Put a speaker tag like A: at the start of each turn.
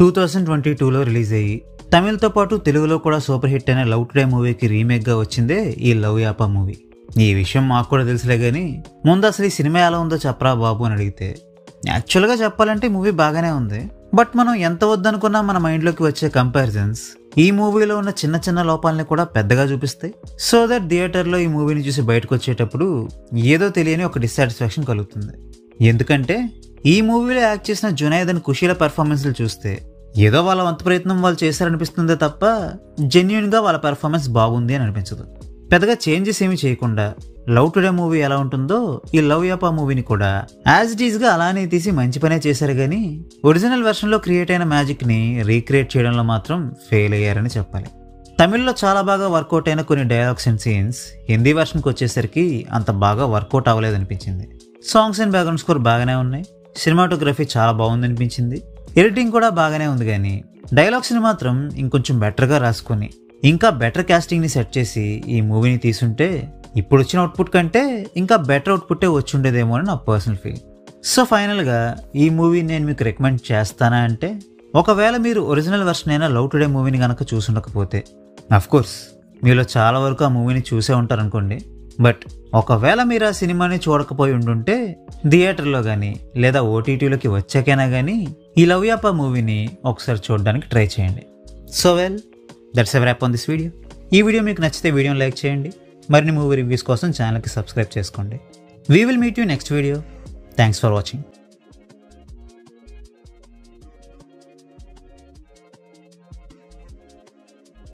A: 2022లో release అయ్యి తమిళ్తో పాటు తెలుగులో కూడా సూపర్ హిట్ అయిన లవ్ టుడే మూవీకి రీమేక్గా వచ్చిందే ఈ లవ్ యాపా మూవీ. ఈ విషయం మాకు కూడా తెలుసులే కానీ ముందు అసలు ఈ సినిమా ఎలా ఉందో చెప్పరా బాబు అని అడిగితే యాక్చువల్గా చెప్పాలంటే మూవీ బాగానే ఉంది. బట్ మనం ఎంత వద్దనుకున్నా మన మైండ్లోకి వచ్చే కంపారిజన్స్ ఈ మూవీలో ఉన్న చిన్న చిన్న లోపాలని కూడా పెద్దగా చూపిస్తాయి. సో దట్ థియేటర్లో ఈ మూవీని చూసి బయటకు వచ్చేటప్పుడు ఏదో తెలియని ఒక డిస్సాటిస్ఫాక్షన్ కలుగుతుంది. ఎందుకంటే ఈ మూవీలో యాక్ట్ చేసిన జునైద్ అండ్ ఖుషీల పెర్ఫార్మెన్స్లు చూస్తే ఏదో వాళ్ళ వంతు ప్రయత్నం వాళ్ళు చేశారనిపిస్తుందే తప్ప జెన్యున్గా వాళ్ళ పెర్ఫార్మెన్స్ బాగుంది అని అనిపించదు. పెద్దగా చేంజెస్ ఏమి చేయకుండా లవ్ టుడే మూవీ ఎలా ఉంటుందో ఈ లవ్ యాపా మూవీని కూడా యాజ్ ఇట్ ఈస్గా అలానే తీసి మంచి పనే చేశారు కానీ ఒరిజినల్ వెర్షన్లో క్రియేట్ అయిన మ్యాజిక్ని రీక్రియేట్ చేయడంలో మాత్రం ఫెయిల్ అయ్యారని చెప్పాలి. తమిళ్లో చాలా బాగా వర్కౌట్ అయిన కొన్ని డైలాగ్స్ అండ్ సీన్స్ హిందీ వెర్షన్కి వచ్చేసరికి అంత బాగా వర్కౌట్ అవ్వలేదనిపించింది. సాంగ్స్ అండ్ బ్యాక్గ్రౌండ్ స్కోర్ బాగానే ఉన్నాయి, సినిమాటోగ్రఫీ చాలా బాగుందనిపించింది, ఎడిటింగ్ కూడా బాగానే ఉంది. కానీ డైలాగ్స్ని మాత్రం ఇంకొంచెం బెటర్గా రాసుకొని ఇంకా బెటర్ క్యాస్టింగ్ని సెట్ చేసి ఈ మూవీని తీసుంటే ఇప్పుడు వచ్చిన అవుట్పుట్ కంటే ఇంకా బెటర్ అవుట్పుట్టే వచ్చి ఉండేదేమో అని నా పర్సనల్ ఫీలింగ్. సో ఫైనల్గా ఈ మూవీని నేను మీకు రికమెండ్ చేస్తానా అంటే, ఒకవేళ మీరు ఒరిజినల్ వెర్షన్ అయినా లవ్ టుడే మూవీని కనుక చూసుండకపోతే, అఫ్కోర్స్ మీలో చాలా వరకు ఆ మూవీని చూసే ఉంటారనుకోండి. బట్ ఒకవేళ మీరు ఆ సినిమాని చూడకపోయి ఉండుంటే థియేటర్లో కానీ లేదా ఓటీటీలోకి వచ్చాకైనా కానీ ఈ లవ్ యాపా మూవీని ఒకసారి చూడడానికి ట్రై చేయండి. So well, that's a wrap on this video. ఈ వీడియో మీకు నచ్చితే వీడియోని లైక్ చేయండి. మరిన్ని మూవీ రివ్యూస్ కోసం ఛానల్కి సబ్స్క్రైబ్ చేసుకోండి. We will meet you next video. Thanks for watching.